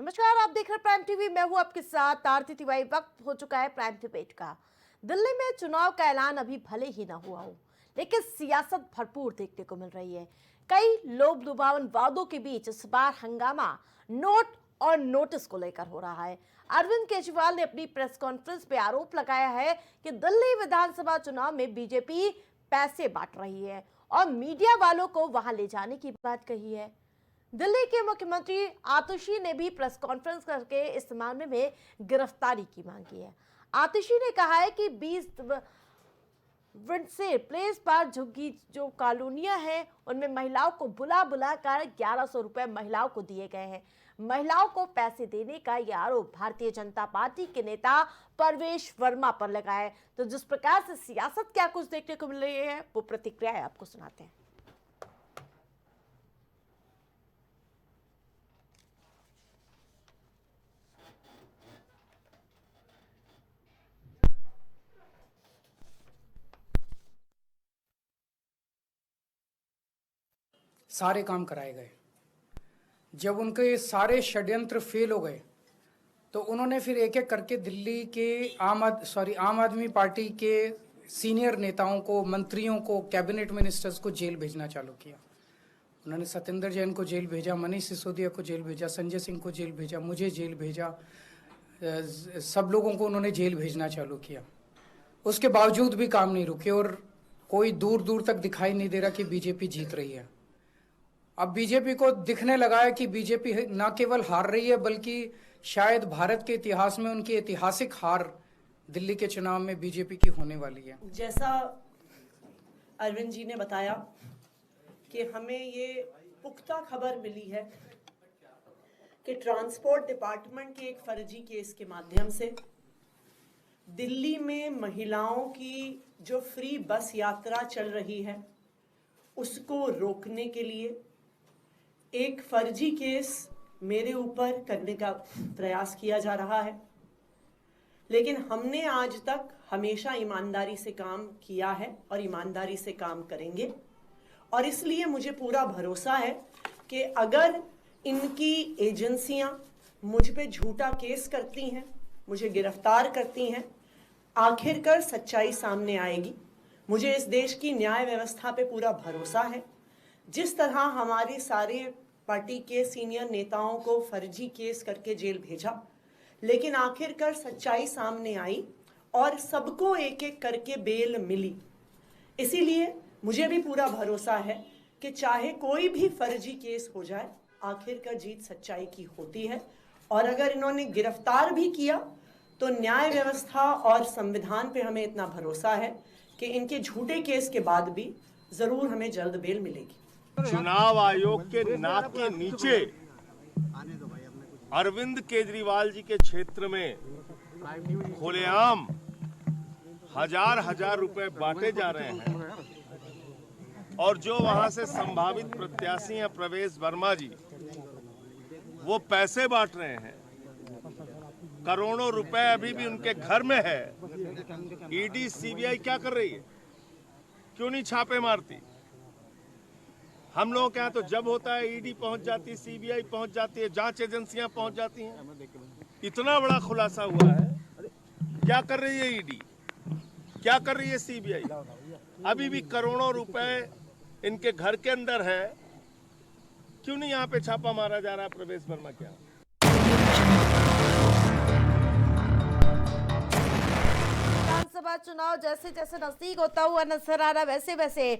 नमस्कार, आप देख रहे हैं प्राइम टीवी। मैं हूं आपके साथ आरती तिवारी। वक्त हो चुका है प्राइम डिबेट का। दिल्ली में चुनाव का ऐलान अभी भले ही ना हुआ हो, लेकिन सियासत भरपूर देखने को मिल रही है। कई लोभ लुभावन वादों के बीच इस बार हंगामा नोट और नोटिस को लेकर हो रहा है। अरविंद केजरीवाल ने अपनी प्रेस कॉन्फ्रेंस में आरोप लगाया है कि दिल्ली विधानसभा चुनाव में बीजेपी पैसे बांट रही है और मीडिया वालों को वहां ले जाने की बात कही है। दिल्ली के मुख्यमंत्री आतिशी ने भी प्रेस कॉन्फ्रेंस करके इस मामले में गिरफ्तारी की मांग की है। आतिशी ने कहा है कि 20 विंडसे प्लेस पर झुग्गी जो कॉलोनियां हैं उनमें महिलाओं को बुला बुला कर 1100 रुपए महिलाओं को दिए गए हैं। महिलाओं को पैसे देने का यह आरोप भारतीय जनता पार्टी के नेता परवेश वर्मा पर लगा है। तो जिस प्रकार से सियासत क्या कुछ देखने को मिल रही है वो प्रतिक्रियाएं आपको सुनाते हैं। सारे काम कराए गए। जब उनके सारे षड्यंत्र फेल हो गए तो उन्होंने फिर एक एक करके दिल्ली के आम आदमी पार्टी के सीनियर नेताओं को, मंत्रियों को, कैबिनेट मिनिस्टर्स को जेल भेजना चालू किया। उन्होंने सत्येंद्र जैन को जेल भेजा, मनीष सिसोदिया को जेल भेजा, संजय सिंह को जेल भेजा, मुझे जेल भेजा, सब लोगों को उन्होंने जेल भेजना चालू किया। उसके बावजूद भी काम नहीं रुके और कोई दूर दूर तक दिखाई नहीं दे रहा कि बीजेपी जीत रही है। अब बीजेपी को दिखने लगा है कि बीजेपी न केवल हार रही है बल्कि शायद भारत के इतिहास में उनकी ऐतिहासिक हार दिल्ली के चुनाव में बीजेपी की होने वाली है। जैसा अरविंद जी ने बताया कि हमें ये पुख्ता खबर मिली है कि ट्रांसपोर्ट डिपार्टमेंट के एक फर्जी केस के माध्यम से दिल्ली में महिलाओं की जो फ्री बस यात्रा चल रही है उसको रोकने के लिए एक फर्जी केस मेरे ऊपर करने का प्रयास किया जा रहा है। लेकिन हमने आज तक हमेशा ईमानदारी से काम किया है और ईमानदारी से काम करेंगे और इसलिए मुझे पूरा भरोसा है कि अगर इनकी एजेंसियां मुझ पे झूठा केस करती हैं, मुझे गिरफ्तार करती हैं, आखिरकार सच्चाई सामने आएगी। मुझे इस देश की न्याय व्यवस्था पे पूरा भरोसा है। जिस तरह हमारे सारे पार्टी के सीनियर नेताओं को फर्जी केस करके जेल भेजा, लेकिन आखिरकार सच्चाई सामने आई और सबको एक एक करके बेल मिली। इसीलिए मुझे भी पूरा भरोसा है कि चाहे कोई भी फर्जी केस हो जाए, आखिरकार जीत सच्चाई की होती है। और अगर इन्होंने गिरफ्तार भी किया तो न्याय व्यवस्था और संविधान पे हमें इतना भरोसा है कि इनके झूठे केस के बाद भी जरूर हमें जल्द बेल मिलेगी। चुनाव आयोग के नाक के नीचे अरविंद केजरीवाल जी के क्षेत्र में खुलेआम हजार रुपए बांटे जा रहे हैं और जो वहां से संभावित प्रत्याशी हैं प्रवेश वर्मा जी, वो पैसे बांट रहे हैं। करोड़ों रुपए अभी भी उनके घर में है। ईडी सीबीआई क्या कर रही है? क्यों नहीं छापे मारती? हम लोगों के यहाँ तो जब होता है ईडी पहुंच जाती है, सीबीआई पहुंच जाती है, जांच एजेंसियां पहुंच जाती हैं। इतना बड़ा खुलासा हुआ है। क्या कर रही है ईडी? क्या कर रही है सीबीआई? अभी भी करोड़ों रुपए इनके घर के अंदर है। क्यों नहीं यहाँ पे छापा मारा जा रहा है प्रवेश वर्मा क्या? विधानसभा चुनाव जैसे जैसे नजदीक होता हुआ नजर आ रहा, वैसे वैसे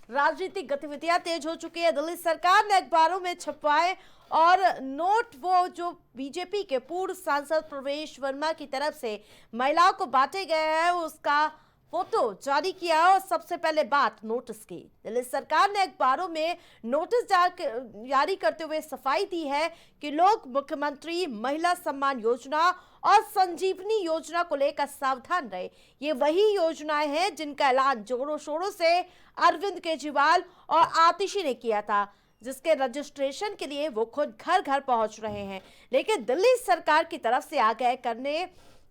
राजनीतिक गतिविधियां तेज हो चुकी है। दिल्ली सरकार ने अखबारों में छपवाए और नोट वो जो बीजेपी के पूर्व सांसद प्रवेश वर्मा की तरफ से महिलाओं को बांटे गए हैं उसका फोटो जारी किया और सबसे पहले बात नोटिस की। दिल्ली सरकार ने अखबारों में नोटिस जारी करते हुए सफाई दी है कि लोग मुख्यमंत्री महिला सम्मान योजना और संजीवनी योजना को लेकर सावधान रहे। ये वही योजनाएं हैं जिनका ऐलान जोरों शोरों से अरविंद केजरीवाल और आतिशी ने किया था, जिसके रजिस्ट्रेशन के लिए वो खुद घर घर पहुंच रहे हैं। लेकिन दिल्ली सरकार की तरफ से आगाह करने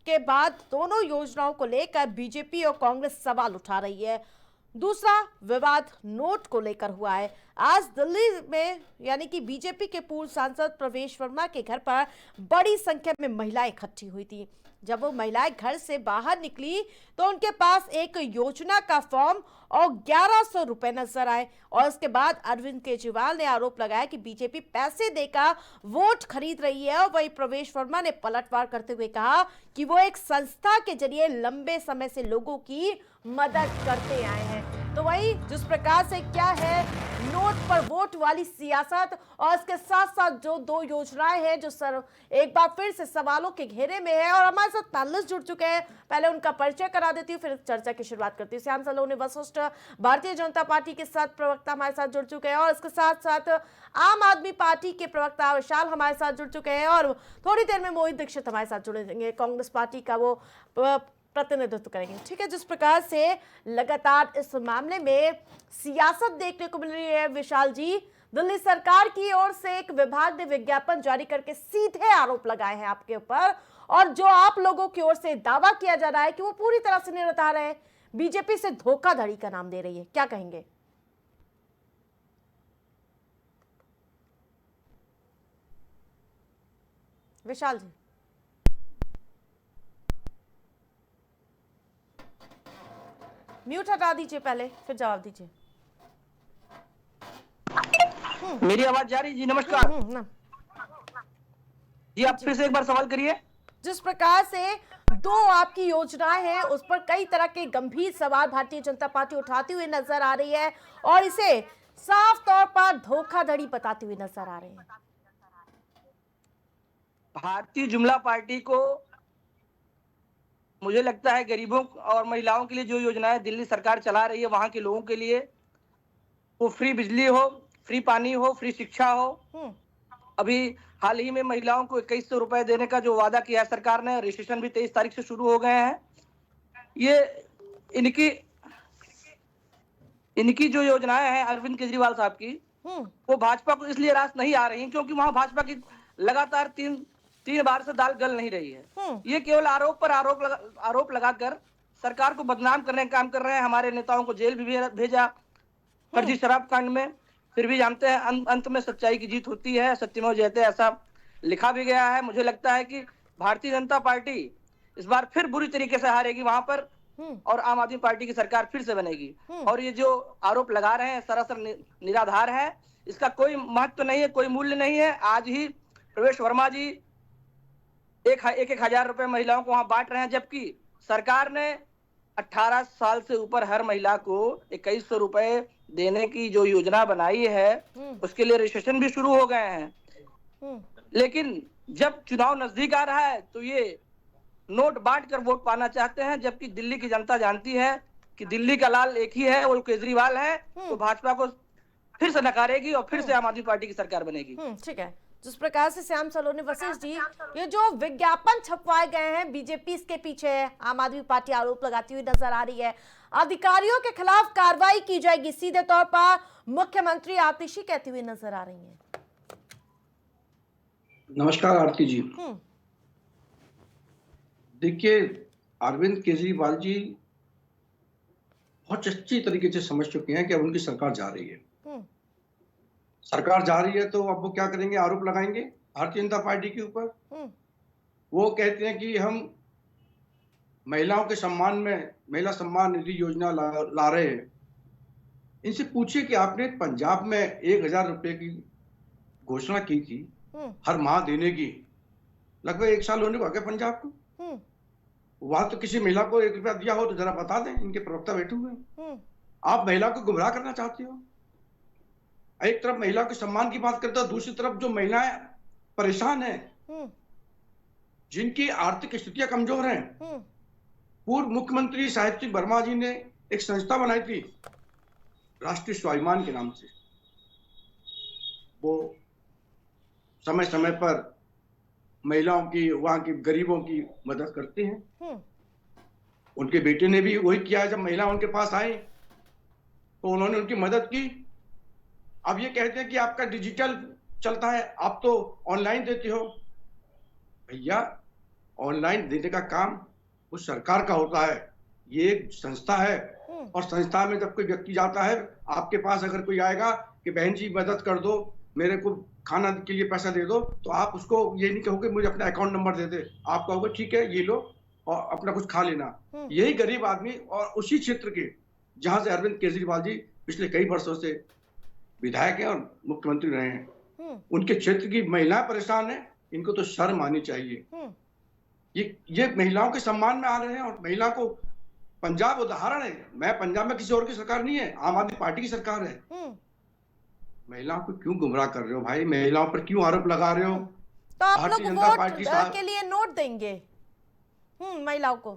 के बाद दोनों योजनाओं को लेकर बीजेपी और कांग्रेस सवाल उठा रही है। दूसरा विवाद नोट को लेकर हुआ है। आज दिल्ली में यानी कि बीजेपी के पूर्व सांसद प्रवेश वर्मा के घर पर बड़ी संख्या में महिलाएं इकट्ठी हुई थी। जब वो महिलाएं घर से बाहर निकली तो उनके पास एक योजना का फॉर्म और 1100 रुपए नजर आए और इसके बाद अरविंद केजरीवाल ने आरोप लगाया कि बीजेपी पैसे देकर वोट खरीद रही है। और वही प्रवेश वर्मा ने पलटवार करते हुए कहा कि वो एक संस्था के जरिए लंबे समय से लोगों की मदद करते आए हैं। तो वही जिस प्रकार से क्या है नोट पर वोट वाली सियासत और इसके साथ साथ जो दो योजनाएं हैं जो एक बार फिर से सवालों के घेरे में है और हमारे साथ पैनलिस्ट जुड़ चुके हैं। पहले उनका परिचय करा देती हूँ, फिर चर्चा की शुरुआत करती हूँ। श्याम सलोनी वशिष्ठ भारतीय जनता पार्टी के साथ प्रवक्ता हमारे साथ जुड़ चुके हैं और इसके साथ साथ आम आदमी पार्टी के प्रवक्ता विशाल हमारे साथ जुड़ चुके हैं और थोड़ी देर में मोहित दीक्षित हमारे साथ जुड़ेंगे, कांग्रेस पार्टी का वो प्रतिनिधित्व करेंगे। ठीक है, जिस प्रकार से लगातार इस मामले में सियासत देखने को मिल रही है विशाल जी, दिल्ली सरकार की ओर से एक विभाग ने विज्ञापन जारी करके सीधे आरोप लगाए हैं आपके ऊपर और जो आप लोगों की ओर से दावा किया जा रहा है कि वो पूरी तरह से निराधार है, बीजेपी से धोखाधड़ी का नाम दे रही है, क्या कहेंगे? विशाल जी म्यूट हटा दीजिए पहले, फिर जवाब दीजिए। मेरी आवाज जा रही जी? नमस्कार ना। जी, आप फिर से एक बार सवाल करिए। जिस प्रकार से दो आपकी योजनाएं हैं उस पर कई तरह के गंभीर सवाल भारतीय जनता पार्टी उठाती हुई नजर आ रही है और इसे साफ तौर पर धोखाधड़ी बताती हुई नजर आ रही है। भारतीय जुमला पार्टी को मुझे लगता है गरीबों और महिलाओं के लिए जो योजनाएं दिल्ली सरकार चला रही है वहां के लोगों के लिए, वो फ्री बिजली हो, फ्री पानी हो, फ्री शिक्षा हो। अभी हाल ही में महिलाओं को 2100 रुपए देने का जो वादा किया सरकार ने, रजिस्ट्रेशन भी 23 तारीख से शुरू हो गए हैं। ये इनकी जो योजनाएं हैं अरविंद केजरीवाल साहब की, वो भाजपा को इसलिए रास नहीं आ रही क्योंकि वहां भाजपा की लगातार तीन बार से दाल गल नहीं रही है। ये केवल आरोप पर आरोप लगाकर सरकार को बदनाम करने का काम कर रहे हैं। हमारे नेताओं को जेल भी भेजा फर्जी शराब कांड में, फिर भी जानते हैं अंत में सच्चाई की जीत होती है, सत्यमेव जयते, ऐसा लिखा भी गया है। मुझे लगता है कि भारतीय जनता पार्टी इस बार फिर बुरी तरीके से हारेगी वहां पर और आम आदमी पार्टी की सरकार फिर से बनेगी। और ये जो आरोप लगा रहे हैं सरासर निराधार है, इसका कोई महत्व नहीं है, कोई मूल्य नहीं है। आज ही प्रवेश वर्मा जी एक 1000 रुपए महिलाओं को वहां बांट रहे हैं, जबकि सरकार ने 18 साल से ऊपर हर महिला को 2100 रुपए देने की जो योजना बनाई है उसके लिए रजिस्ट्रेशन भी शुरू हो गए हैं। लेकिन जब चुनाव नजदीक आ रहा है तो ये नोट बांट कर वोट पाना चाहते हैं, जबकि दिल्ली की जनता जानती है कि दिल्ली का लाल एक ही है, वो केजरीवाल है। तो भाजपा को फिर से नकारेगी और फिर से आम आदमी पार्टी की सरकार बनेगी। ठीक है, जिस प्रकार से श्याम सलोनी वशिष्ठ जी, ये जो विज्ञापन छपवाए गए हैं बीजेपी इसके पीछे है, आम आदमी पार्टी आरोप लगाती हुई नजर आ रही है। अधिकारियों के खिलाफ कार्रवाई की जाएगी, सीधे तौर पर मुख्यमंत्री आतिशी कहती हुई नजर आ रही हैं। नमस्कार आरती जी। देखिए, अरविंद केजरीवाल जी बहुत अच्छी तरीके से समझ चुके हैं कि अब उनकी सरकार जा रही है। सरकार जा रही है तो अब वो क्या करेंगे? आरोप लगाएंगे भारतीय जनता पार्टी के ऊपर। वो कहते हैं कि हम महिलाओं के सम्मान में महिला सम्मान निधि योजना ला रहे हैं। इनसे पूछिए कि आपने पंजाब में 1000 रुपए की घोषणा की थी हर माह देने की, लगभग 1 साल होने को आ गया पंजाब को। वहां तो किसी महिला को 1 रुपया दिया हो तो जरा बता दें, इनके प्रवक्ता बैठे हुए हैं। आप महिला को गुमराह करना चाहते हो। एक तरफ महिला के सम्मान की बात करता है, दूसरी तरफ जो महिलाएं परेशान हैं, जिनकी आर्थिक स्थितियां कमजोर हैं। पूर्व मुख्यमंत्री साहित्यिक वर्मा जी ने एक संस्था बनाई थी राष्ट्रीय स्वाभिमान के नाम से। वो समय समय पर महिलाओं की, वहां की गरीबों की मदद करते हैं। उनके बेटे ने भी वही किया। जब महिला उनके पास आई तो उन्होंने उनकी मदद की। अब ये कहते हैं कि आपका डिजिटल चलता है, आप तो ऑनलाइन देते हो। भैया, ऑनलाइन देने का काम उस सरकार का होता है। ये एक संस्था है और संस्था में जब कोई व्यक्ति जाता है, आपके पास अगर कोई आएगा कि बहन जी मदद कर दो, मेरे को खाना के लिए पैसा दे दो, तो आप उसको ये नहीं कहोगे मुझे अपना अकाउंट नंबर दे दे, आप कहोगे ठीक है ये लो और अपना कुछ खा लेना। यही गरीब आदमी और उसी क्षेत्र के जहां से अरविंद केजरीवाल जी पिछले कई वर्षों से विधायक हैं और मुख्यमंत्री रहे हैं, उनके क्षेत्र की महिलाएं परेशान है, इनको तो शर्म आनी चाहिए। ये महिलाओं के सम्मान में आ रहे हैं और महिला को पंजाब उदाहरण है। मैं पंजाब में किसी और की सरकार नहीं है, आम आदमी पार्टी की सरकार है। महिलाओं को क्यों गुमराह कर रहे हो भाई? महिलाओं पर क्यों आरोप लगा रहे हो? तो आप लोग भारतीय जनता पार्टी वोट के लिए नोट देंगे महिलाओं को?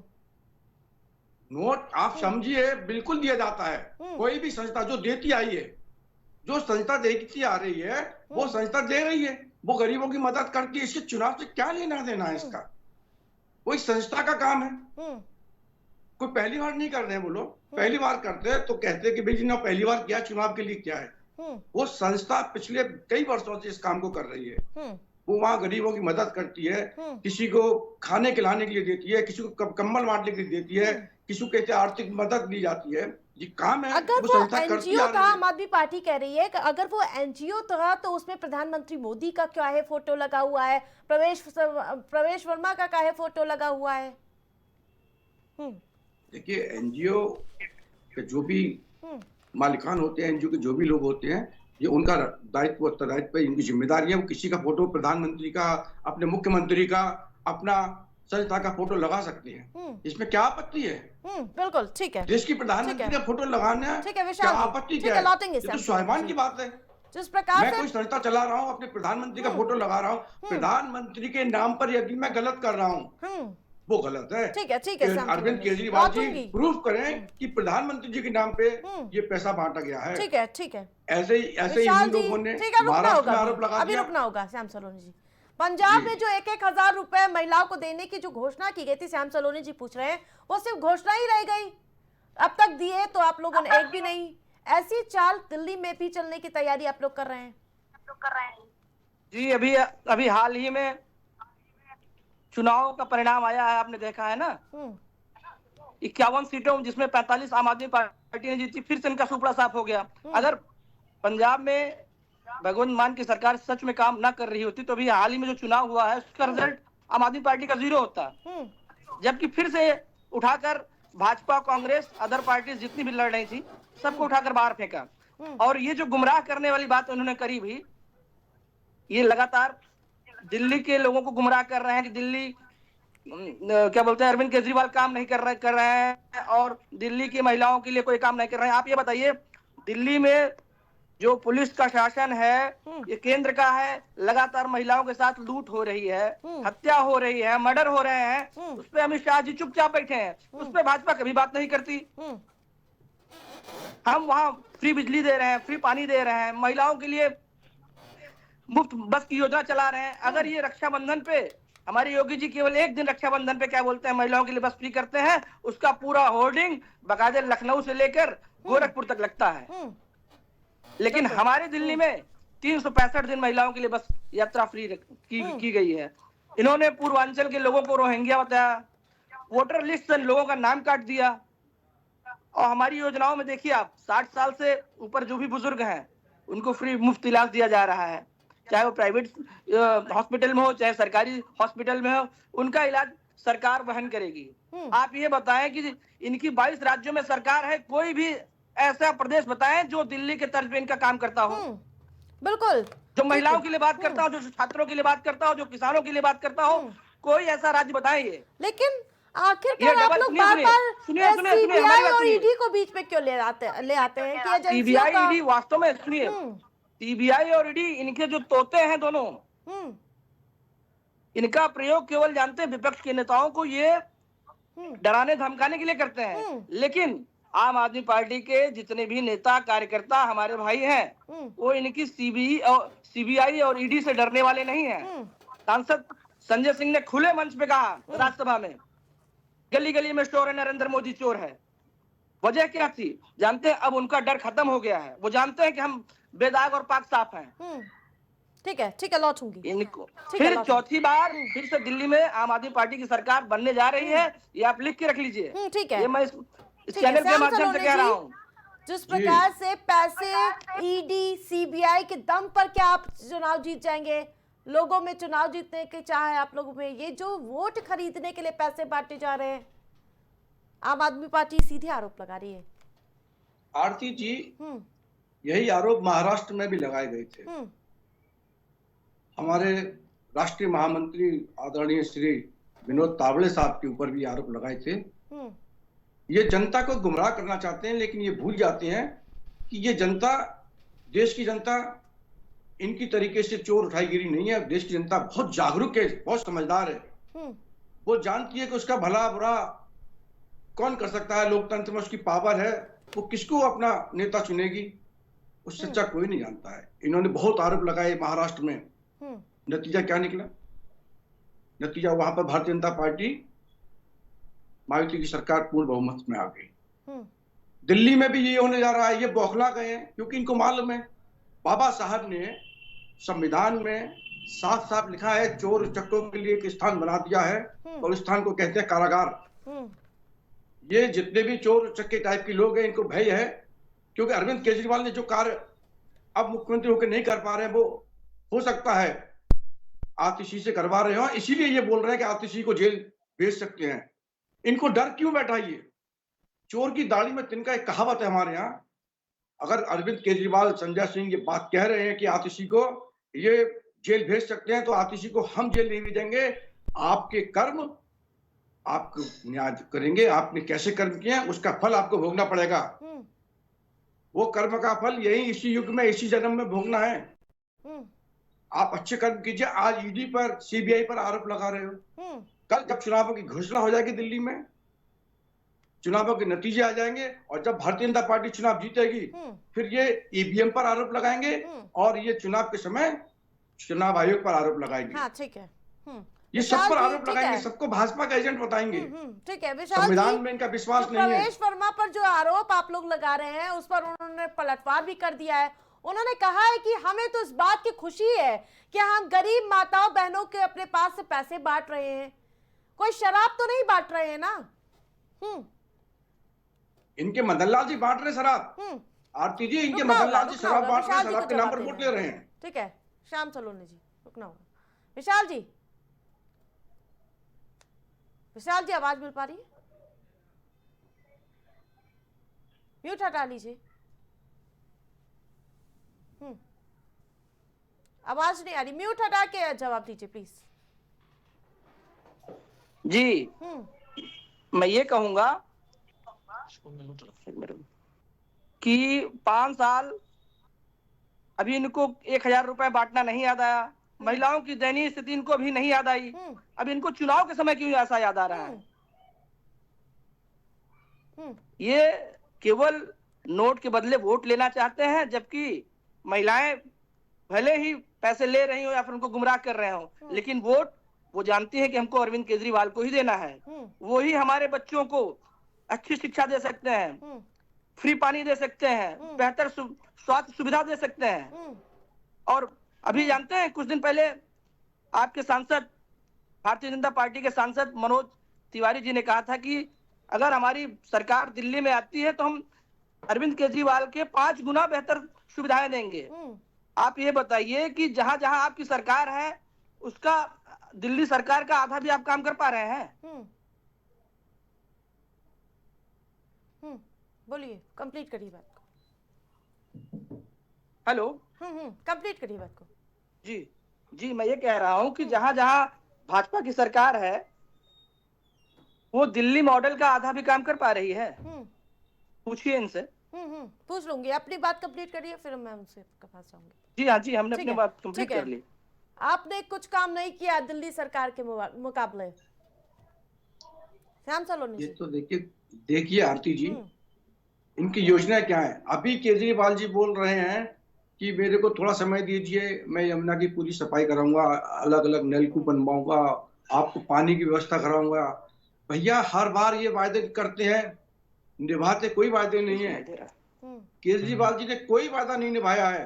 नोट आप समझिए बिल्कुल दिया जाता है। कोई भी संस्था जो देती आई है, जो संस्था देती आ रही है, वो संस्था दे रही है, वो गरीबों की मदद करती है। इसके चुनाव से क्या लेना देना है इसका? वो इस संस्था का काम है। कोई पहली बार नहीं कर रहे हैं वो लोग, पहली बार करते हैं तो कहते हैं कि भाई जिन्होंने पहली बार किया चुनाव के लिए क्या है। वो संस्था पिछले कई वर्षों से इस काम को कर रही है। वो वहां गरीबों की मदद करती है, किसी को खाने खिलाने के लिए देती है, किसी को कंबल बांटने के लिए देती है, किसी को कहते हैं आर्थिक मदद दी जाती है। ये काम है। अगर वो एनजीओ था, आम आदमी पार्टी कह रही है कि अगर वो एनजीओ था तो उसमें प्रधानमंत्री मोदी का क्या है फोटो लगा हुआ है, प्रवेश वर्मा का क्या है फोटो लगा हुआ है? देखिए एनजीओ के जो भी मालिकान होते हैं, एनजीओ के जो भी लोग होते हैं, ये उनका दायित्व उत्तरदायित्व, इनकी जिम्मेदारी है। वो किसी का फोटो, प्रधानमंत्री का, अपने मुख्यमंत्री का, अपना संस्था का फोटो लगा सकते हैं। इसमें क्या आपत्ति है? बिल्कुल ठीक है। देश की प्रधानमंत्री का फोटो लगाना ठीक है, क्या आपत्ति क्या है? ये तो स्वाभिमान की बात है। जिस प्रकार मैं कोई संस्था चला रहा हूँ, अपने प्रधानमंत्री का फोटो लगा रहा हूँ, प्रधानमंत्री के नाम पर यदि मैं गलत कर रहा हूँ वो गलत है। ठीक है अरविंद केजरीवाल जी प्रूफ करें कि प्रधानमंत्री जी के नाम पे ये पैसा बांटा गया है। ठीक है। ऐसे ही इन लोगों ने महाराष्ट्र में आरोप लगा दिया। रुकना होगा श्याम सलोनी जी। पंजाब में जो 1,000 रुपए महिलाओं को देने की जो घोषणा की गई थी, श्याम सलोनी जी पूछ रहे हैं, वो सिर्फ घोषणा ही रह गई। अब तक दिए तो आप लोगों ने एक भी नहीं। ऐसी चाल दिल्ली में भी चलने की तैयारी आप लोग कर रहे हैं? जी अभी हाल ही में चुनाव का परिणाम आया है, आपने देखा है ना। 51 सीटों जिसमें 45 आम आदमी पार्टी ने जीती, फिर से इनका सुपड़ा साफ हो गया। अगर पंजाब में भगवंत मान की सरकार सच में काम ना कर रही होती तो भी हाल ही में जो चुनाव हुआ है उसका रिजल्ट आम आदमी पार्टी का 0 होता। जबकि फिर से उठाकर भाजपा, कांग्रेस, अदर पार्टी जितनी भी लड़ रही थी सबको उठाकर बाहर फेंका। और ये जो गुमराह करने वाली बात उन्होंने करी भी, ये लगातार दिल्ली के लोगों को गुमराह कर रहे हैं कि दिल्ली क्या बोलते हैं, अरविंद केजरीवाल काम नहीं कर रहे हैं और दिल्ली की महिलाओं के लिए कोई काम नहीं कर रहे हैं। आप ये बताइए, दिल्ली में जो पुलिस का शासन है ये केंद्र का है, लगातार महिलाओं के साथ लूट हो रही है, हत्या हो रही है, मर्डर हो रहे हैं, उस पे अमित शाह जी चुपचाप बैठे हैं, उस पे भाजपा कभी बात नहीं करती। हम वहां फ्री बिजली दे रहे हैं, फ्री पानी दे रहे हैं, महिलाओं के लिए मुफ्त बस की योजना चला रहे हैं। अगर ये रक्षाबंधन पे हमारे योगी जी केवल एक दिन रक्षाबंधन पे क्या बोलते हैं, महिलाओं के लिए बस फ्री करते हैं, उसका पूरा होर्डिंग बकायदे लखनऊ से लेकर गोरखपुर तक लगता है। लेकिन हमारे दिल्ली में 365 दिन महिलाओं के लिए बस यात्रा फ्री की गई है। इन्होंने पूर्वांचल के लोगों को रोहिंग्या बताया, वोटर लिस्ट से लोगों का नाम काट दिया। और हमारी योजनाओं में देखिए आप, 60 साल से ऊपर जो भी बुजुर्ग हैं उनको फ्री मुफ्त इलाज दिया जा रहा है, चाहे वो प्राइवेट हॉस्पिटल में हो चाहे सरकारी हॉस्पिटल में हो, उनका इलाज सरकार वहन करेगी। आप ये बताएं कि इनकी 22 राज्यों में सरकार है, कोई भी ऐसा प्रदेश बताएं जो दिल्ली के तर्ज पे इनका काम करता हो। बिल्कुल, जो महिलाओं के लिए बात करता हो, जो छात्रों के लिए बात करता हो, जो किसानों के लिए बात करता हो, कोई ऐसा राज्य बताइए। लेकिन आखिरकार आप लोग बार-बार सीबीआई और ईडी को बीच में क्यों ले आते हैं कि एजेंसियों सीबीआई का? ईडी वास्तव में सुनिए, सीबीआई और ईडी इनके जो तोते हैं दोनों, इनका प्रयोग केवल जानते हैं विपक्ष के नेताओं को ये डराने धमकाने के लिए करते हैं। लेकिन आम आदमी पार्टी के जितने भी नेता कार्यकर्ता हमारे भाई हैं, वो इनकी सीबीआई और ईडी से डरने वाले नहीं हैं। सांसद संजय सिंह ने खुले मंच पे कहा राज्यसभा में, गली गली में चोर है, नरेंद्र मोदी चोर है। वजह क्या थी जानते हैं? अब उनका डर खत्म हो गया है। वो जानते हैं कि हम बेदाग और पाक साफ हैं। ठीक है, लौटूंगी इनको। फिर चौथी बार फिर से दिल्ली में आम आदमी पार्टी की सरकार बनने जा रही है, ये आप लिख के रख लीजिए। ठीक है, ये मैं इस ठीक है, चैनल के श्याम माध्यम से सलोनी कह रहा जी, हूँ। जिस प्रकार से पैसे ईडी सीबीआई के दम पर क्या आप चुनाव जीत जाएंगे, लोगों में चुनाव जीतने की चाह है आप लोगों में, ये जो वोट खरीदने के लिए पैसे बांटे जा रहे हैं, आम आदमी पार्टी सीधे आरोप लगा रही है। आरती जी, यही आरोप महाराष्ट्र में भी लगाए गए थे। हमारे राष्ट्रीय महामंत्री आदरणीय श्री विनोद तावड़े साहब के ऊपर भी आरोप लगाए थे। ये जनता को गुमराह करना चाहते हैं, लेकिन ये भूल जाते हैं कि ये जनता, देश की जनता इनकी तरीके से चोर उठाईगिरी नहीं है। देश की जनता बहुत जागरूक है, बहुत समझदार है। वो जानती है कि उसका भला बुरा कौन कर सकता है, लोकतंत्र में उसकी पावर है, वो किसको अपना नेता चुनेगी, उससे सच्चा कोई नहीं जानता है। इन्होंने बहुत आरोप लगाए महाराष्ट्र में, नतीजा क्या निकला? नतीजा वहां पर भारतीय जनता पार्टी, मायावती की सरकार पूर्ण बहुमत में आ गई। दिल्ली में भी ये होने जा रहा है। ये बौखला गए हैं, क्योंकि इनको मालूम है बाबा साहब ने संविधान में साफ साफ लिखा है, चोर चक्कों के लिए एक स्थान बना दिया है, और उस स्थान को कहते हैं कारागार। ये जितने भी चोर चक्के टाइप के लोग हैं, इनको भय है, क्योंकि अरविंद केजरीवाल ने जो कार्य अब मुख्यमंत्री होकर नहीं कर पा रहे हैं, वो हो सकता है आतिशी से करवा रहे हो, इसीलिए ये बोल रहे हैं कि आतिशी को जेल भेज सकते हैं। इनको डर क्यों बैठाइए? चोर की दाढ़ी में तिनका, एक कहावत है हमारे यहाँ। अगर अरविंद केजरीवाल, संजय सिंह ये बात कह रहे हैं कि आतिशी को ये जेल भेज सकते हैं, तो आतिशी को हम जेल नहीं भेजेंगे। आपके कर्म आपको न्याय करेंगे। आपने कैसे कर्म किए हैं, उसका फल आपको भोगना पड़ेगा। वो कर्म का फल यही इसी युग में, इसी जन्म में भोगना है। आप अच्छे कर्म कीजिए। आज ईडी पर, सीबीआई पर आरोप लगा रहे हो। कल जब चुनावों की घोषणा हो जाएगी, दिल्ली में चुनावों के नतीजे आ जाएंगे, और जब भारतीय जनता पार्टी चुनाव जीतेगी, फिर ये ईवीएम पर आरोप लगाएंगे, और ये चुनाव के समय चुनाव आयोग पर आरोप लगाएंगे। हाँ, ठीक है। ये सब पर विशाल जी, आरोप ठीक लगाएंगे, है। सबको भाजपा का एजेंट बताएंगे। ठीक है विशाल संविधान जी, में इनका विश्वास जो नहीं है। प्रवेश वर्मा पर जो आरोप आप लोग लगा रहे हैं, उस पर उन्होंने पलटवार भी कर दिया है। उन्होंने कहा है कि हमें तो इस बात की खुशी है कि हम गरीब माताओं बहनों के अपने पास से पैसे बांट रहे हैं, कोई शराब तो नहीं बांट रहे हैं ना। इनके मदन लाल जी बांट रहे शराब। आरती जी, इनके मदन लाल जी शराब बांट रहे हैं, शराब के नाम पर वोट ले रहे हैं। ठीक है श्याम सलोनी जी, रुकना होगा। विशाल जी, विशाल जी आवाज मिल पा रही है? म्यूट हटा लीजिए। आवाज नहीं आ रही, म्यूट हटा के जवाब दीजिए प्लीज। जी, मैं ये कहूंगा कि 5 साल अभी इनको 1000 रुपए बांटना नहीं याद आया। महिलाओं की दयनीय स्थिति इनको अभी नहीं याद आई। अब इनको चुनाव के समय क्यों ऐसा याद आ रहा है? ये केवल नोट के बदले वोट लेना चाहते हैं, जबकि महिलाएं भले ही पैसे ले रही हो या फिर उनको गुमराह कर रहे हो, लेकिन वोट वो जानती है कि हमको अरविंद केजरीवाल को ही देना है। वो ही हमारे बच्चों को अच्छी शिक्षा दे सकते हैं, फ्री पानी दे सकते हैं, बेहतर स्वास्थ्य सुविधा दे सकते हैं। और अभी जानते हैं, कुछ दिन पहले आपके सांसद, भारतीय जनता पार्टी के सांसद मनोज तिवारी जी ने कहा था कि अगर हमारी सरकार दिल्ली में आती है तो हम अरविंद केजरीवाल के 5 गुना बेहतर सुविधाएं देंगे। आप ये बताइए कि जहां जहां आपकी सरकार है, उसका दिल्ली सरकार का आधा भी आप काम कर पा रहे हैं? बोलिए, कंप्लीट करिए बात को। हेलो, कंप्लीट करिए बात को। जी, मैं ये कह रहा हूं कि जहां जहां भाजपा की सरकार है, वो दिल्ली मॉडल का आधा भी काम कर पा रही है। पूछिए इनसे। पूछ लूंगी, अपनी बात कंप्लीट करिए, फिर मैं उनसे पास जाऊंगी। जी हाँ जी, हमने अपनी बात कंप्लीट कर ली। आपने कुछ काम नहीं किया दिल्ली सरकार के मुकाबले, श्याम सलोनी जी। ये तो देखिए आरती जी, इनकी योजना क्या है। अभी केजरीवाल जी बोल रहे हैं कि मेरे को थोड़ा समय दीजिए, मैं यमुना की पूरी सफाई कराऊंगा, अलग अलग नलकूप बनवाऊंगा, आपको पानी की व्यवस्था कराऊंगा। भैया, हर बार ये वायदे करते हैं, निभाते कोई वायदे नहीं है। केजरीवाल जी ने कोई वादा नहीं निभाया है।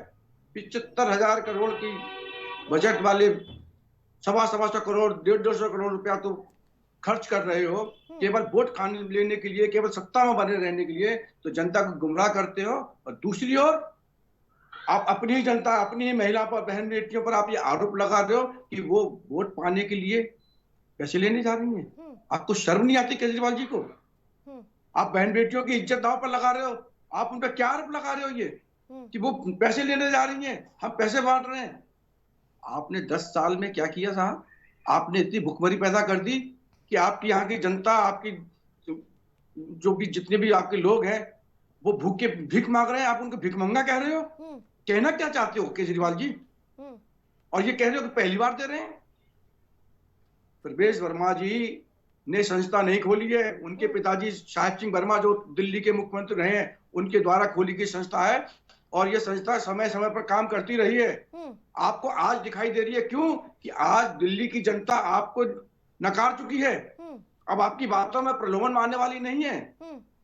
75,000 करोड़ की बजट वाले 125 करोड़, 150 करोड़ रुपया तो खर्च कर रहे हो केवल वोट खाने लेने के लिए, केवल सत्ता में बने रहने के लिए, तो जनता को गुमराह करते हो। और दूसरी ओर आप अपनी ही जनता, अपनी ही महिला पर, बहन बेटियों पर आप ये आरोप लगा रहे हो कि वो वोट पाने के लिए पैसे लेने जा रही हैं। आपको शर्म नहीं आती केजरीवाल जी को? आप बहन बेटियों की इज्जत दांव पर लगा रहे हो। आप उन पर क्या आरोप लगा रहे हो ये कि वो पैसे लेने जा रही हैं, हम पैसे बांट रहे हैं? आपने 10 साल में क्या किया साहब? आपने इतनी भुखमरी पैदा कर दी कि आपकी यहाँ की जनता, आपकी जो भी जितने भी आपके लोग हैं वो भूख के भीख मांग रहे हैं। आप उनको भिखमंगा कह रहे हो। कहना क्या चाहते हो केजरीवाल जी? और ये कह रहे हो कि पहली बार दे रहे हैं। प्रवेश वर्मा जी ने संस्था नहीं खोली है, उनके पिताजी साहिब सिंह वर्मा जो दिल्ली के मुख्यमंत्री रहे हैं उनके द्वारा खोली गई संस्था है, और ये संस्था समय समय पर काम करती रही है। आपको आज दिखाई दे रही है क्यों कि आज दिल्ली की जनता आपको नकार चुकी है। अब आपकी बातों में प्रलोभन मारने वाली नहीं है,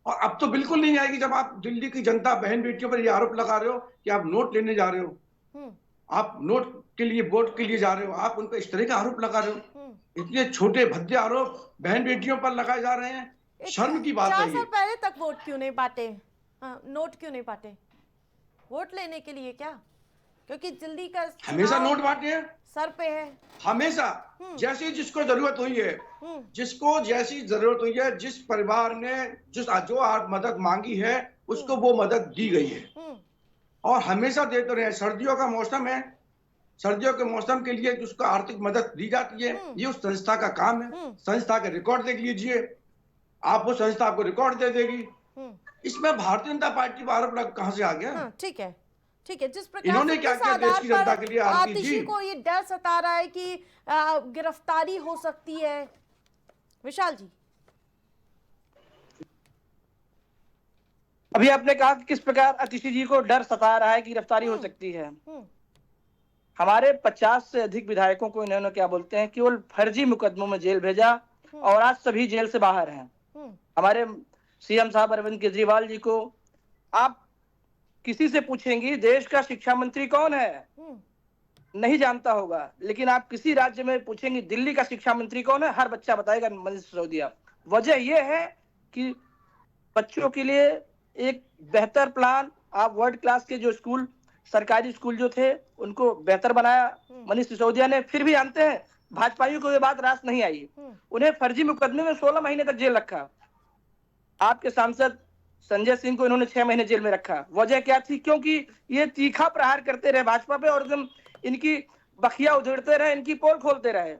और अब तो बिल्कुल नहीं आएगी जब आप दिल्ली की जनता, बहन बेटियों पर ये आरोप लगा रहे हो कि आप नोट लेने जा रहे हो, आप नोट के लिए, वोट के लिए जा रहे हो। आप उन पर इस तरह का आरोप लगा रहे हो। इतने छोटे भद्दे आरोप बहन बेटियों पर लगाए जा रहे हैं। शर्म की बात है। 4 साल पहले तक वोट क्यों नहीं बांटे? नोट क्यों नहीं बांटे? वोट लेने के लिए क्या? क्योंकि दिल्ली का हमेशा नोट बांटे हैं, सर पे है हमेशा। जैसी जिसको जरूरत हुई है, जिसको जैसी जरूरत हुई है, जिस परिवार ने जो मदद मांगी है उसको वो मदद दी गई है, और हमेशा देते रहे। सर्दियों का मौसम है, सर्दियों के मौसम के लिए उसको आर्थिक मदद दी जाती है। ये उस संस्था का काम है। संस्था के रिकॉर्ड देख लीजिए, आप वो संस्था आपको रिकॉर्ड दे देगी। इसमें भारतीय जनता पार्टी का आरोप कहां से आ गया? ठीक है, ठीक है। जिस प्रकार इन्होंने से क्या किया देश की जनता के लिए? आतिशी को ये डर सता रहा है कि गिरफ्तारी हो सकती है। विशाल जी, अभी आपने कहा कि किस प्रकार आतिशी जी को डर सता रहा है कि गिरफ्तारी हो सकती है। हमारे 50 से अधिक विधायकों को इन्होंने क्या बोलते हैं, केवल फर्जी मुकदमों में जेल भेजा, और आज सभी जेल से बाहर हैं। हमारे सीएम साहब अरविंद केजरीवाल जी को आप किसी से पूछेंगी देश का शिक्षा मंत्री कौन है, नहीं जानता होगा। लेकिन आप किसी राज्य में पूछेंगे दिल्ली का शिक्षा मंत्री कौन है, हर बच्चा बताएगा मनीष सिसोदिया। वजह यह है कि बच्चों के लिए एक बेहतर प्लान, आप वर्ल्ड क्लास के जो स्कूल, सरकारी स्कूल जो थे उनको बेहतर बनाया मनीष सिसोदिया ने। फिर भी जानते हैं भाजपाइयों को ये बात रास नहीं आई, उन्हें फर्जी मुकदमे में 16 महीने तक जेल रखा। आपके सांसद संजय सिंह को इन्होंने 6 महीने जेल में रखा। वजह क्या थी? क्योंकि ये तीखा प्रहार करते रहे भाजपा पे, और एकदम इनकी बखिया उधेड़ते रहे, इनकी पोल खोलते रहे।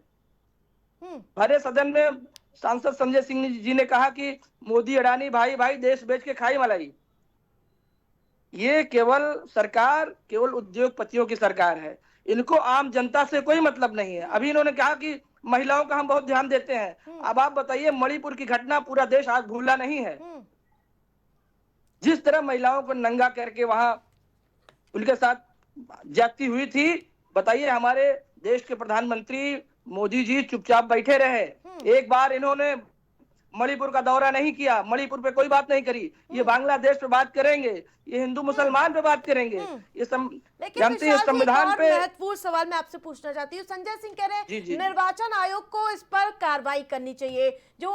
भरे सदन में सांसद संजय सिंह जी ने कहा कि मोदी अडानी भाई भाई देश बेच के खाई मलाई। ये केवल सरकार केवल उद्योगपतियों की सरकार है, इनको आम जनता से कोई मतलब नहीं है। अभी इन्होंने कहा कि महिलाओं का हम बहुत ध्यान देते हैं। अब आप बताइए, मणिपुर की घटना पूरा देश आज भूला नहीं है। जिस तरह महिलाओं को नंगा करके वहां उनके साथ जाती हुई थी, बताइए हमारे देश के प्रधानमंत्री मोदी जी चुपचाप बैठे रहे। एक बार इन्होंने मणिपुर का दौरा नहीं किया, मणिपुर पे कोई बात नहीं करी। ये बांग्लादेश पे बात करेंगे, ये हिंदू मुसलमान पे बात करेंगे, ये जानते हैं संविधान पे। महत्वपूर्ण सवाल मैं आपसे पूछना चाहती हूँ। संजय सिंह कह रहे हैं निर्वाचन आयोग को इस पर कार्रवाई करनी चाहिए, जो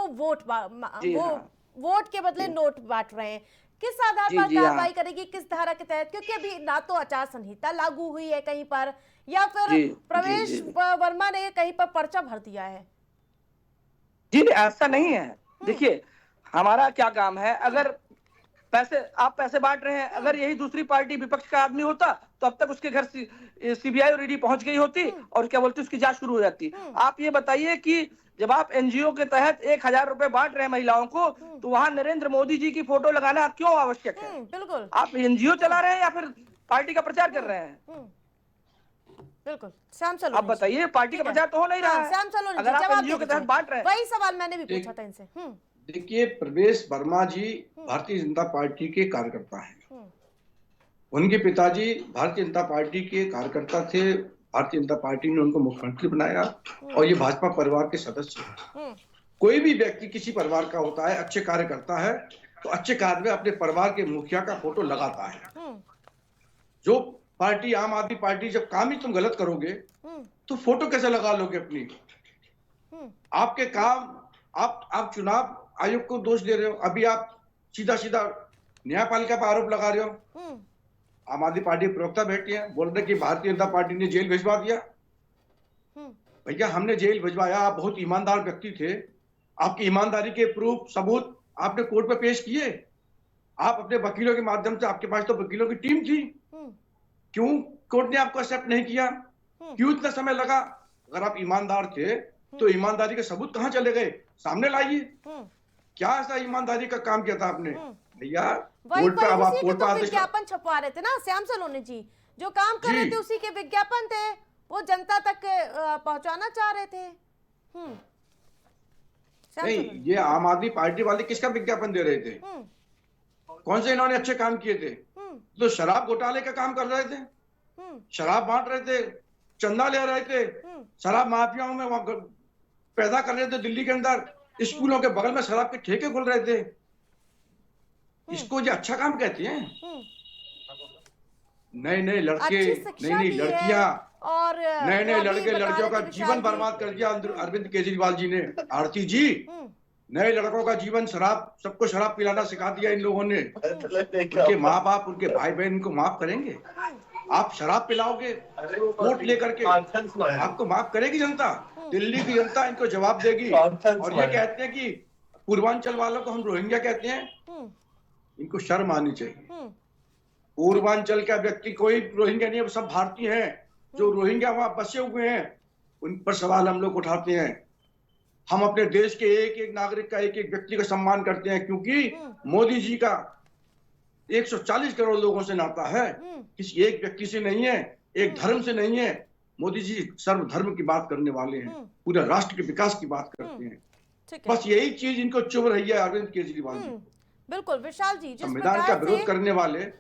वोट के बदले नोट बांट रहे हैं। किस आधार पर कार्रवाई करेगी, किस धारा के तहत? क्योंकि अभी ना तो आचार संहिता लागू हुई है कहीं पर, या फिर प्रवेश वर्मा ने कहीं पर पर्चा भर दिया है। जी ऐसा नहीं है। देखिए हमारा क्या काम है, अगर आप पैसे बांट रहे हैं, अगर यही दूसरी पार्टी विपक्ष का आदमी होता तो अब तक उसके घर सीबीआई और ईडी पहुंच गई होती और क्या बोलते उसकी जांच शुरू हो जाती। आप ये बताइए कि जब आप एनजीओ के तहत 1000 रुपए बांट रहे हैं महिलाओं को, तो वहां नरेंद्र मोदी जी की फोटो लगाना क्यों आवश्यक है? बिल्कुल। आप एनजीओ चला रहे हैं या फिर पार्टी का प्रचार कर रहे हैं? बिल्कुल। श्याम सलोनी, आप बताइए, पार्टी का प्रचार तो हो नहीं रहा है। श्याम सलोनी, अगर आप एनजीओ के तहत बांट रहे हैं। वही सवाल मैंने भी पूछा था इनसे। देखिए, प्रवेश वर्मा जी भारतीय जनता पार्टी के कार्यकर्ता हैं। उनके पिताजी भारतीय जनता पार्टी के कार्यकर्ता थे। भारतीय जनता पार्टी ने उनको मुख्यमंत्री बनाया और ये भाजपा परिवार के सदस्य हैं। कोई भी व्यक्ति किसी परिवार का होता है, अच्छे कार्य करता है तो अच्छे कार्य में अपने परिवार के मुखिया का फोटो लगाता है। जो पार्टी, आम आदमी पार्टी, जब काम ही तुम गलत करोगे तो फोटो कैसे लगा लोगे अपनी? आपके काम आप चुनाव आयोग को दोष दे रहे हो, अभी आप सीधा सीधा न्यायपालिका पर आरोप लगा रहे हो। आम आदमी पार्टी प्रवक्ता बैठे हैं, बोल रहे कि भारतीय जनता पार्टी ने जेल भिजवा दिया। भैया हमने जेल भिजवाया, आप बहुत ईमानदार व्यक्ति थे, आपकी ईमानदारी के प्रूफ सबूत आपने कोर्ट में पेश किए। आप अपने वकीलों के माध्यम से, आपके पास तो वकीलों की टीम थी, क्यों कोर्ट ने आपको एक्सेप्ट नहीं किया? क्यों इतना समय लगा? अगर आप ईमानदार थे तो ईमानदारी के सबूत कहां चले गए? सामने लाइए। क्या ऐसा ईमानदारी का काम किया था आपने? भैया कोर्ट पे, अब आप कोर्ट पे विज्ञापन छपवा रहे थे ना श्याम सलोनी जी, जो काम कर रहे थे उसी के विज्ञापन थे, वो जनता तक पहुंचाना चाह रहे थे। नहीं, ये आम आदमी पार्टी वाले किसका विज्ञापन दे रहे थे? कौन से इन्होंने अच्छे काम किए थे? तो शराब घोटाले का काम कर रहे थे, शराब बांट रहे थे, चंदा ले रहे थे, शराब माफियाओं में पैदा कर रहे थे। दिल्ली के अंदर स्कूलों के बगल में शराब के ठेके खुल रहे थे। इसको जो अच्छा काम कहते हैं? नए नए लड़के, नई नई लड़कियां और नए नए लड़के लड़कियों का जीवन बर्बाद कर दिया अरविंद केजरीवाल जी ने। आरती जी, नए लड़कों का जीवन शराब, सबको शराब पिलाना सिखा दिया इन लोगों ने। उनके माँ बाप, उनके भाई बहन इनको माफ करेंगे? आप शराब पिलाओगे वोट लेकर के, आपको माफ करेगी जनता? दिल्ली की जनता इनको जवाब देगी। और ये कहते हैं कि पूर्वांचल वालों को हम रोहिंग्या कहते हैं, इनको शर्म आनी चाहिए। पूर्वांचल का व्यक्ति कोई रोहिंग्या नहीं है, सब भारतीय हैं। जो रोहिंग्या वहां बसे हुए हैं उन पर सवाल हम लोग उठाते हैं। हम अपने देश के एक एक नागरिक का, एक एक व्यक्ति का सम्मान करते हैं, क्योंकि मोदी जी का 140 करोड़ लोगों से नाता है, किसी एक व्यक्ति से नहीं है, एक धर्म से नहीं है। मोदी जी सर्वधर्म की बात करने वाले हैं, पूरे राष्ट्र के विकास की बात करते हैं। बस यही चीज इनको चुभ रही है अरविंद केजरीवाल जी। बिल्कुल विशाल जी, संविधान का विरोध करने वाले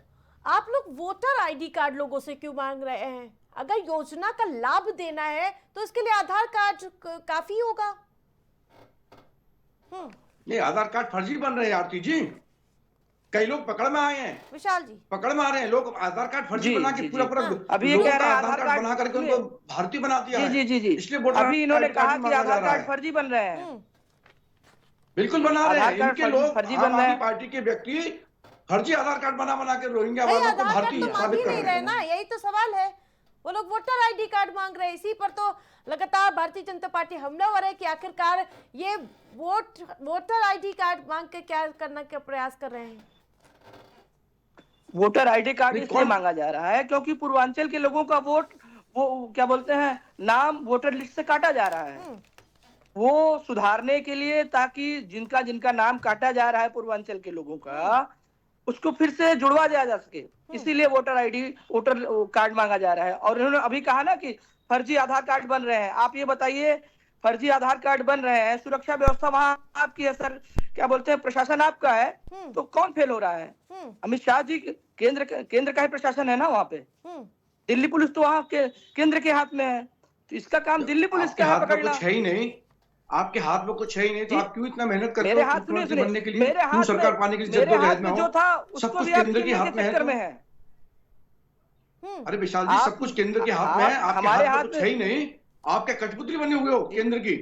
आप लोग वोटर आईडी कार्ड लोगों से क्यों मांग रहे हैं? अगर योजना का लाभ देना है तो इसके लिए आधार कार्ड काफी होगा। नहीं, आधार कार्ड फर्जी बन रहे हैं आरती जी, कई लोग पकड़ में आए हैं। विशाल जी, पकड़ में आ रहे हैं लोग, आधार कार्ड फर्जी बना के पूरा अभी ये कह रहे हैं आधार कार्ड बना करके उनको भारतीय बना दिया है। जी इसलिए अभी इन्होंने कहा कि आधार कार्ड फर्जी बन रहे हैं। बिल्कुल बना रहे हैं इनके लोग, आम आदमी पार्टी के व्यक्ति फर्जी आधार कार्ड बना के रोहिंग्या वालों को भारतीय साबित कर रहे हैं ना। यही तो सवाल है, वो लोग वोटर आईडी कार्ड मांग रहे हैं। इसी पर तो लगातार भारतीय जनता पार्टी हमलावर है कि आखिरकार ये वोटर आईडी कार्ड मांग के क्या करने का प्रयास कर रहे हैं। वोटर आईडी कार्ड इसलिए मांगा जा रहा है क्योंकि पूर्वांचल के लोगों का वोट, वो क्या बोलते हैं, नाम वोटर लिस्ट से काटा जा रहा है। वो सुधारने के लिए, ताकि जिनका जिनका नाम काटा जा रहा है पूर्वांचल के लोगों का, उसको फिर से जुड़वा दिया जा सके, इसीलिए वोटर कार्ड मांगा जा रहा है। और इन्होंने अभी कहा ना कि फर्जी आधार कार्ड बन रहे हैं। आप ये बताइए, फर्जी आधार कार्ड बन रहे हैं, सुरक्षा व्यवस्था वहां आपकी है सर, क्या बोलते हैं, प्रशासन आपका है, तो कौन फेल हो रहा है? अमित शाह जी केंद्र का ही प्रशासन है ना वहाँ पे। दिल्ली पुलिस तो वहाँ के केंद्र के हाथ में है, तो इसका काम दिल्ली पुलिस के हाथ पकड़ना है ही नहीं। आपके हाथ में कुछ है ही नहीं, तो आप क्यों इतना मेहनत करते हो? मेरे हाथ में बनने के लिए, क्यों सरकार पाने के लिए जद्दोजहद में हो? जो था उसको भी केंद्र के हाथ में है। अरे विशाल जी, सब कुछ केंद्र के हाथ में है, आपके हाथ में कुछ है ही नहीं। आप क्या कठपुतली बने हुए हो केंद्र की?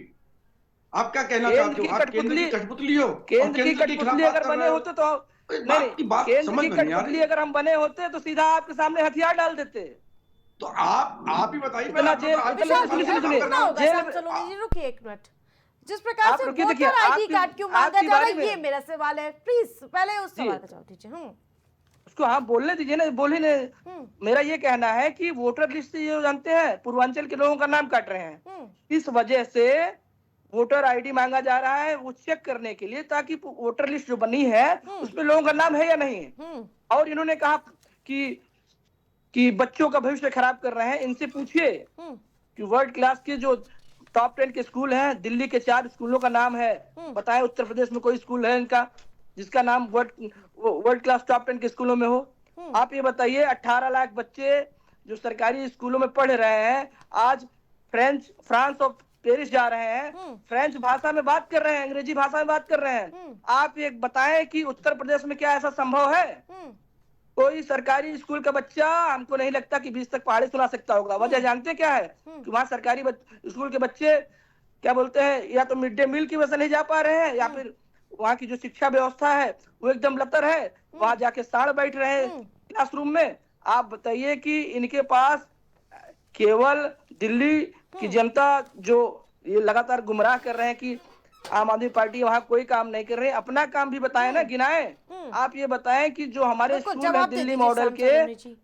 आप क्या कहना चाहते हो? आप केंद्र की कठपुतली हो? केंद्र की कठपुतली अगर बने होते तो केंद्र की कठपुतली अगर हम बने होते तो सीधा आपके सामने हथियार डाल देते। तो आप ही बताइए। रुकिए एक मिनट, जिस प्रकार से वोटर आईडी कार्ड क्यों मांगा जा रहा है, ये मेरा सवाल है। प्लीज पहले उस सवाल का जवाब दीजिए। उसको हाँ बोलने दीजिए ना, बोली ने। मेरा ये कहना है कि वोटर लिस्ट से ये जानते हैं पूर्वांचल के लोगों का नाम काट रहे हैं, इस वजह से वोटर आईडी मांगा जा रहा है, वो चेक करने के लिए, ताकि वोटर लिस्ट जो बनी है उसमें लोगों का नाम है या नहीं है। और इन्होंने कहा कि बच्चों का भविष्य खराब कर रहे हैं। इनसे पूछिए कि वर्ल्ड क्लास के जो टॉप 10 के स्कूल हैं, दिल्ली के 4 स्कूलों का नाम है, बताएं उत्तर प्रदेश में कोई स्कूल है इनका जिसका नाम वर्ल्ड क्लास टॉप 10 के स्कूलों में हो? आप ये बताइए, 18 लाख बच्चे जो सरकारी स्कूलों में पढ़ रहे हैं, आज फ्रांस और पेरिस जा रहे हैं, फ्रेंच भाषा में बात कर रहे हैं, अंग्रेजी भाषा में बात कर रहे हैं। आप ये बताएं कि उत्तर प्रदेश में क्या ऐसा संभव है? कोई सरकारी स्कूल का बच्चा, हमको नहीं लगता कि 20 तक पहाड़ी सुना सकता होगा। वजह जानते क्या है? कि वहाँ सरकारी स्कूल के बच्चे क्या बोलते हैं, या तो मिड डे मील की वजह से नहीं जा पा रहे हैं, या फिर वहाँ की जो शिक्षा व्यवस्था है वो एकदम लतर है, वहां जाके साड़ बैठ रहे हैं क्लासरूम में। आप बताइए कि इनके पास केवल दिल्ली की जनता जो ये लगातार गुमराह कर रहे हैं कि आम आदमी पार्टी वहाँ कोई काम नहीं कर रही है, अपना काम भी बताएं ना, गिनाएं। आप ये बताएं कि जो हमारे बिल्कुल, स्कूल जवाब है दे दिल्ली दीजिए मॉडल श्याम के, सलोनी जी।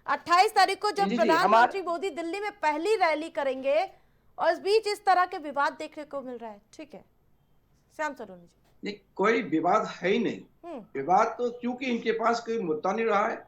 28 तारीख को जब जी, प्रधानमंत्री मोदी दिल्ली में पहली रैली करेंगे और इस बीच इस तरह के विवाद देखने को मिल रहा है, ठीक है श्याम सलोनी जी? नहीं, कोई विवाद है ही नहीं। विवाद तो क्योंकि इनके पास कोई मुद्दा नहीं रहा है,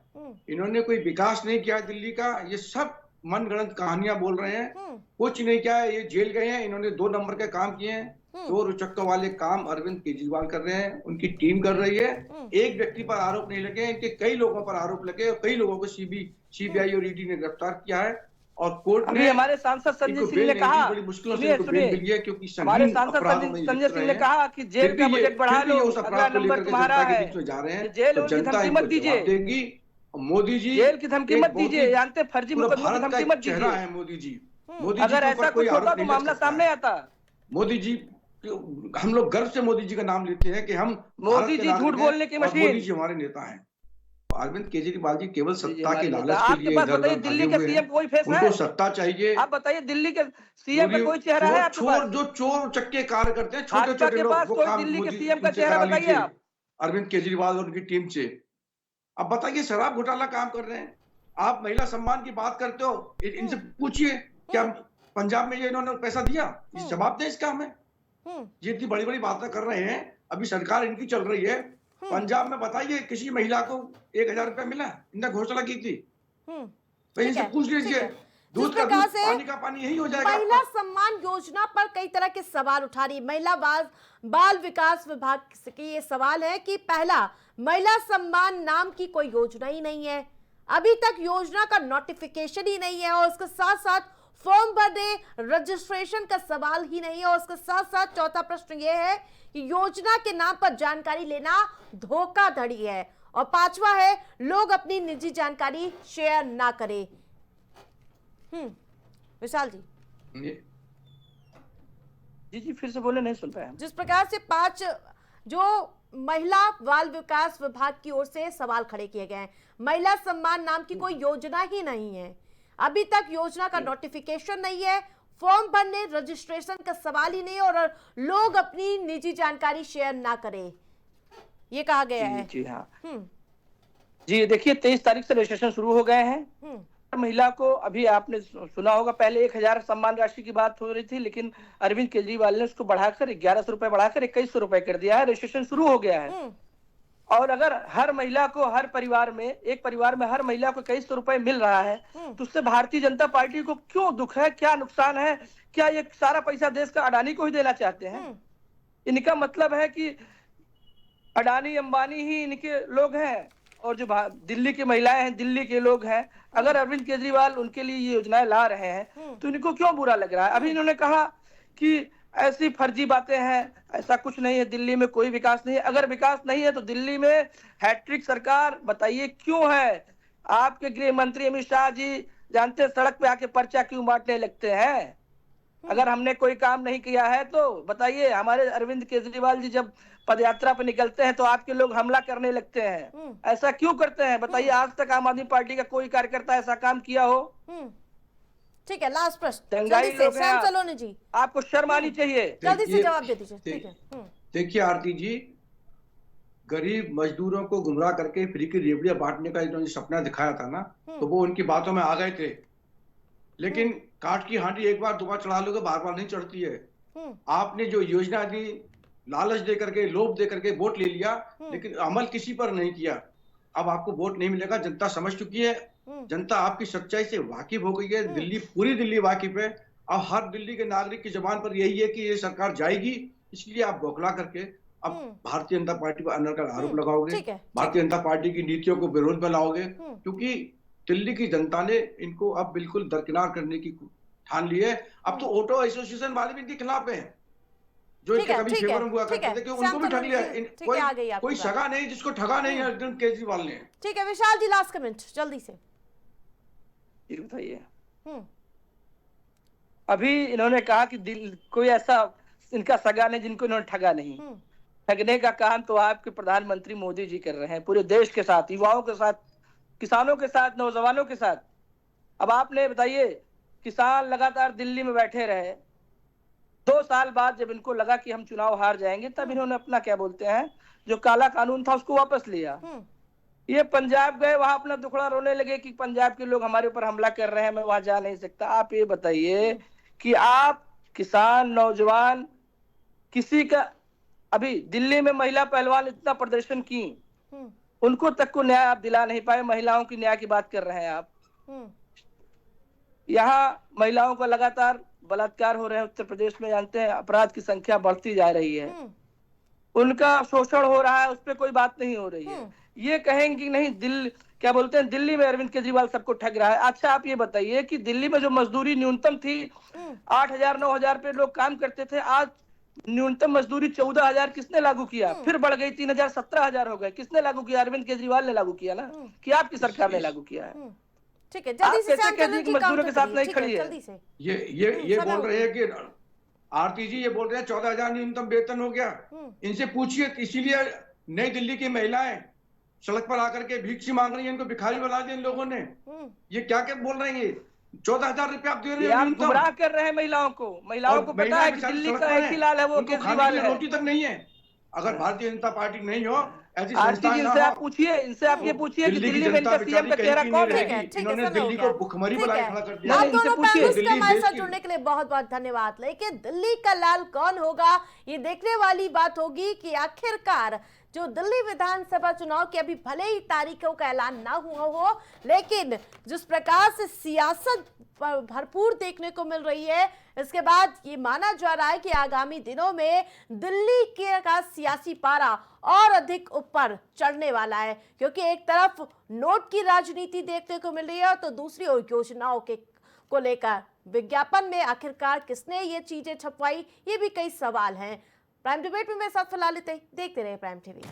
इन्होंने कोई विकास नहीं किया दिल्ली का, ये सब मनगढ़ंत कहानियां बोल रहे हैं, कुछ नहीं किया है। ये जेल गए हैं, इन्होंने 2 नंबर के काम किए हैं, 2 रुचक्कों वाले काम अरविंद केजरीवाल कर रहे हैं, उनकी टीम कर रही है। एक व्यक्ति पर आरोप नहीं लगे, इनके कई लोगों पर आरोप लगे और कई लोगों को सीबीआई और ईडी ने गिरफ्तार किया है और कोर्ट अभी ने हमारे सांसद संजय सिंह ने कहा, बड़ी मुश्किलों से सुनिए इनको बेल सुनिए, मिली है क्योंकि हमारे संगीन सांसद अपराधों में संजय सिंह ने हैं। कहा कि जेल का बजट बढ़ा लो, उस अगला अपराध को नंबर लेकर के तुम्हारा जनता के है, बीच में जा रहे हैं, जेल तो की जनता धमकी इनको मत दीजिए, जवाब देगी। मोदी जी जेल की धमकी एक मत बहुत ही दीजिए, जानते फर्जी पूरा मुकदमों की भारत का धमकी एक मत चेहरा दीजिए। है मोदी जी। मोदी अगर जी के ऐसा ऊपर कोई कुछ होता आरोप तो नहीं लग मामला सकता सामने है। आता। मोदी जी, हम लोग गर्व से मोदी जी का नाम लेते हैं कि हम मोदी जी झूठ बोलने की मशीन, मोदी जी हमारे नेता हैं। अरविंद केजरीवाल जी केवल सत्ता के लालच के आपके लिए पास इधर बताइए उधर दिल्ली भागे के हुए सीएम हैं। कोई फेस है? उनको सत्ता चाहिए। आप बताइए दिल्ली के सीएम का कोई चेहरा है आपके पास? जो चोर चक्के कार्य करते हैं, छोटे भाजपा छोटे के लोग, पास वो कोई काम दिल्ली के मोदी सीएम का उनसे चेहरा करा बताइए लीजिए, आप। अरविंद केजरीवाल और उनकी टीम से। अब बताइए शराब घोटाला काम कर रहे हैं, आप महिला सम्मान की बात करते हो, इनसे पूछिए क्या पंजाब में ये इन्होंने पैसा दिया? इस जवाब दें इसका हमें। ये इतनी बड़ी बड़ी बातें कर रहे हैं, अभी सरकार इनकी चल रही है। पंजाब में बताइए किसी महिला को 1000 रुपया मिला? इनने घोषणा की थी, तो इनसे पूछ लीजिए। दूध का दूध, पानी का पानी, यही हो जाएगा। महिला सम्मान योजना पर कई तरह के सवाल उठा रही महिला बाल विकास विभाग के ये सवाल है कि पहला, महिला सम्मान नाम की कोई योजना ही नहीं है, अभी तक योजना का नोटिफिकेशन ही नहीं है, और उसके साथ साथ फॉर्म भरने, रजिस्ट्रेशन का सवाल ही नहीं है, और उसके साथ साथ चौथा प्रश्न यह है कि योजना के नाम पर जानकारी लेना धोखाधड़ी है, और पांचवा है लोग अपनी निजी जानकारी शेयर ना करें। विशाल जी जी फिर से बोले, नहीं सुन पाया। जिस प्रकार से 5 जो महिला बाल विकास विभाग की ओर से सवाल खड़े किए गए हैं, महिला सम्मान नाम की कोई योजना ही नहीं है, अभी तक योजना का नोटिफिकेशन नहीं है, फॉर्म भरने, रजिस्ट्रेशन का सवाल ही नहीं है, और लोग अपनी निजी जानकारी शेयर ना करें, ये कहा गया है। जी हाँ जी, देखिए 23 तारीख से रजिस्ट्रेशन शुरू हो गए हैं। महिला को अभी आपने सुना होगा, पहले 1000 सम्मान राशि की बात हो रही थी, लेकिन अरविंद केजरीवाल ने उसको बढ़ाकर 1100 रुपए बढ़ाकर 2100 रुपए कर दिया है। रजिस्ट्रेशन शुरू हो गया है, और अगर हर महिला को, हर परिवार में, एक परिवार में हर महिला को 2100 रुपए मिल रहा है, तो उससे भारतीय जनता पार्टी को क्यों दुख है, क्या नुकसान है? क्या ये सारा पैसा देश का अडानी को ही देना चाहते हैं? इनका मतलब है कि अडानी अंबानी ही इनके लोग हैं, और जो दिल्ली की महिलाएं हैं दिल्ली के लोग हैं। अगर अरविंद केजरीवाल उनके लिए ये योजनाएं ला रहे हैं तो इनको क्यों बुरा लग रहा है? अभी इन्होंने कहा कि ऐसी फर्जी बातें हैं, ऐसा कुछ नहीं है, दिल्ली में कोई विकास नहीं है। अगर विकास नहीं है तो दिल्ली में हैट्रिक सरकार, बताइए क्यों है? आपके गृह मंत्री अमित शाह जी जानते हैं सड़क पे आके पर्चा क्यों बांटने लगते हैं? अगर हमने कोई काम नहीं किया है तो बताइए, हमारे अरविंद केजरीवाल जी जब पदयात्रा पे निकलते हैं तो आपके लोग हमला करने लगते हैं, ऐसा क्यों करते हैं? बताइए, आज तक आम आदमी पार्टी का कोई कार्यकर्ता ऐसा काम किया हो? ठीक है, लास्ट प्रश्न दंगाई लोग हैं आप। सलोनी जी, आपको शर्म आनी चाहिए, जल्दी से जवाब दे दीजिए। ठीक है, देखिए आरती जी, गरीब मजदूरों को गुमराह करके फ्री की रेवड़ियां बांटने का इन्होंने सपना दिखाया था ना, तो वो उनकी बातों में आ गए थे, लेकिन काट की हांडी एक बार 2 बार चढ़ा लोगे, बार बार नहीं चढ़ती है। आपने जो योजना दी, लालच दे करके, लोभ दे करके वोट ले लिया, लेकिन अमल किसी पर नहीं किया। अब आपको वोट नहीं मिलेगा, जनता समझ चुकी है, जनता आपकी सच्चाई से वाकिफ हो गई है। दिल्ली, पूरी दिल्ली वाकिफ है। अब हर दिल्ली के नागरिक की जुबान पर यही है कि ये सरकार जाएगी, इसलिए आप बौखला करके अब भारतीय जनता पार्टी पर अनर्गल आरोप लगाओगे, भारतीय जनता पार्टी की नीतियों को विरोध में लाओगे, क्योंकि दिल्ली की जनता ने इनको अब बिल्कुल दरकिनार करने की ठान ली है। अब तो ऑटो एसोसिएशन वाले भी इनके खिलाफ हैं, जो इनके कभी फेवर में हुआ करते थे, कि उनको भी ठग लिया। कोई सगा नहीं जिसको ठगा नहीं अरविंद केजरीवाल ने। ठीक है, विशाल जी लास्ट कमेंट जल्दी से बताइए। अभी इन्होंने कहा कि कोई ऐसा इनका सगा नहीं जिनको इन्होंने ठगा नहीं। ठगने का काम तो आपके प्रधानमंत्री मोदी जी कर रहे हैं, पूरे देश के साथ, युवाओं के साथ, किसानों के साथ, नौजवानों के साथ। अब आपने बताइए, किसान लगातार दिल्ली में बैठे रहे, 2 साल बाद जब इनको लगा कि हम चुनाव हार जाएंगे, तब इन्होंने अपना क्या बोलते हैं जो काला कानून था उसको वापस लिया। ये पंजाब गए, वहां अपना दुखड़ा रोने लगे कि पंजाब के लोग हमारे ऊपर हमला कर रहे हैं, मैं वहां जा नहीं सकता। आप ये बताइए कि आप किसान, नौजवान, किसी का, अभी दिल्ली में महिला पहलवान इतना प्रदर्शन की, उनको तक को न्याय आप दिला नहीं पाए। महिलाओं की न्याय की बात कर रहे हैं आप। यहाँ महिलाओं का लगातार बलात्कार हो रहे हैं उत्तर प्रदेश में, जानते हैं अपराध की संख्या बढ़ती जा रही है, उनका शोषण हो रहा है, उस पर कोई बात नहीं हो रही है। ये कहेंगे कि नहीं क्या बोलते हैं, दिल्ली में अरविंद केजरीवाल सबको ठग रहा है। अच्छा आप ये बताइए कि दिल्ली में जो मजदूरी न्यूनतम थी 8,000 9,000 पे लोग काम करते थे, आज न्यूनतम मजदूरी 14,000 किसने लागू किया? फिर बढ़ गई 3,000 17,000 हो गए। किसने लागू किया? अरविंद केजरीवाल ने लागू किया ना, कि आपकी सरकार ने लागू किया है। ठीक है, जल्दी से कैसे कहती है कि मजदूरों के साथ नहीं खड़ी है? जल्दी से ये बोल रहे हैं कि आरती जी ये बोल रहे हैं 14,000 न्यूनतम वेतन हो गया। इनसे पूछिए, इसीलिए नई दिल्ली की महिलाएं सड़क पर आकर के भीख मांग रही है, इनको भिखारी बना दिया इन लोगों ने। ये क्या क्या बोल रहे हैं? 14,000 रुपया आप दे रहे हैं, गुमराह कर रहे हैं महिलाओं को। महिलाओं को पता है कि दिल्ली का एक ही लाल है, वो केजरीवाल है। रोटी तक नहीं है। अगर भारतीय जनता पार्टी नहीं हो, ऐसी आरती जी इनसे आप पूछिए, इनसे आप ये पूछिए कि दिल्ली में इनका सीएम का चेहरा कौन है? इन्होंने दिल्ली को भुखमरी बनाए खड़ा कर दिया। आप दोनों पैनलिस्ट का हमारे साथ की। जुड़ने के लिए बहुत बहुत धन्यवाद। लेकिन दिल्ली का लाल कौन होगा, ये देखने वाली बात होगी कि आखिरकार जो दिल्ली विधानसभा चुनाव की अभी भले ही तारीखों का ऐलान ना हुआ हो, लेकिन जिस प्रकार से सियासत भरपूर देखने को मिल रही है, इसके बाद ये माना जा रहा है कि आगामी दिनों में दिल्ली के का सियासी पारा और अधिक ऊपर चढ़ने वाला है, क्योंकि एक तरफ नोट की राजनीति देखने को मिल रही है तो दूसरी ओर योजनाओं के को लेकर विज्ञापन में आखिरकार किसने ये चीजें छपवाई, ये भी कई सवाल हैं। प्राइम डिबेट में मेरे साथ फिलहाल देखते रहे प्राइम टीवी।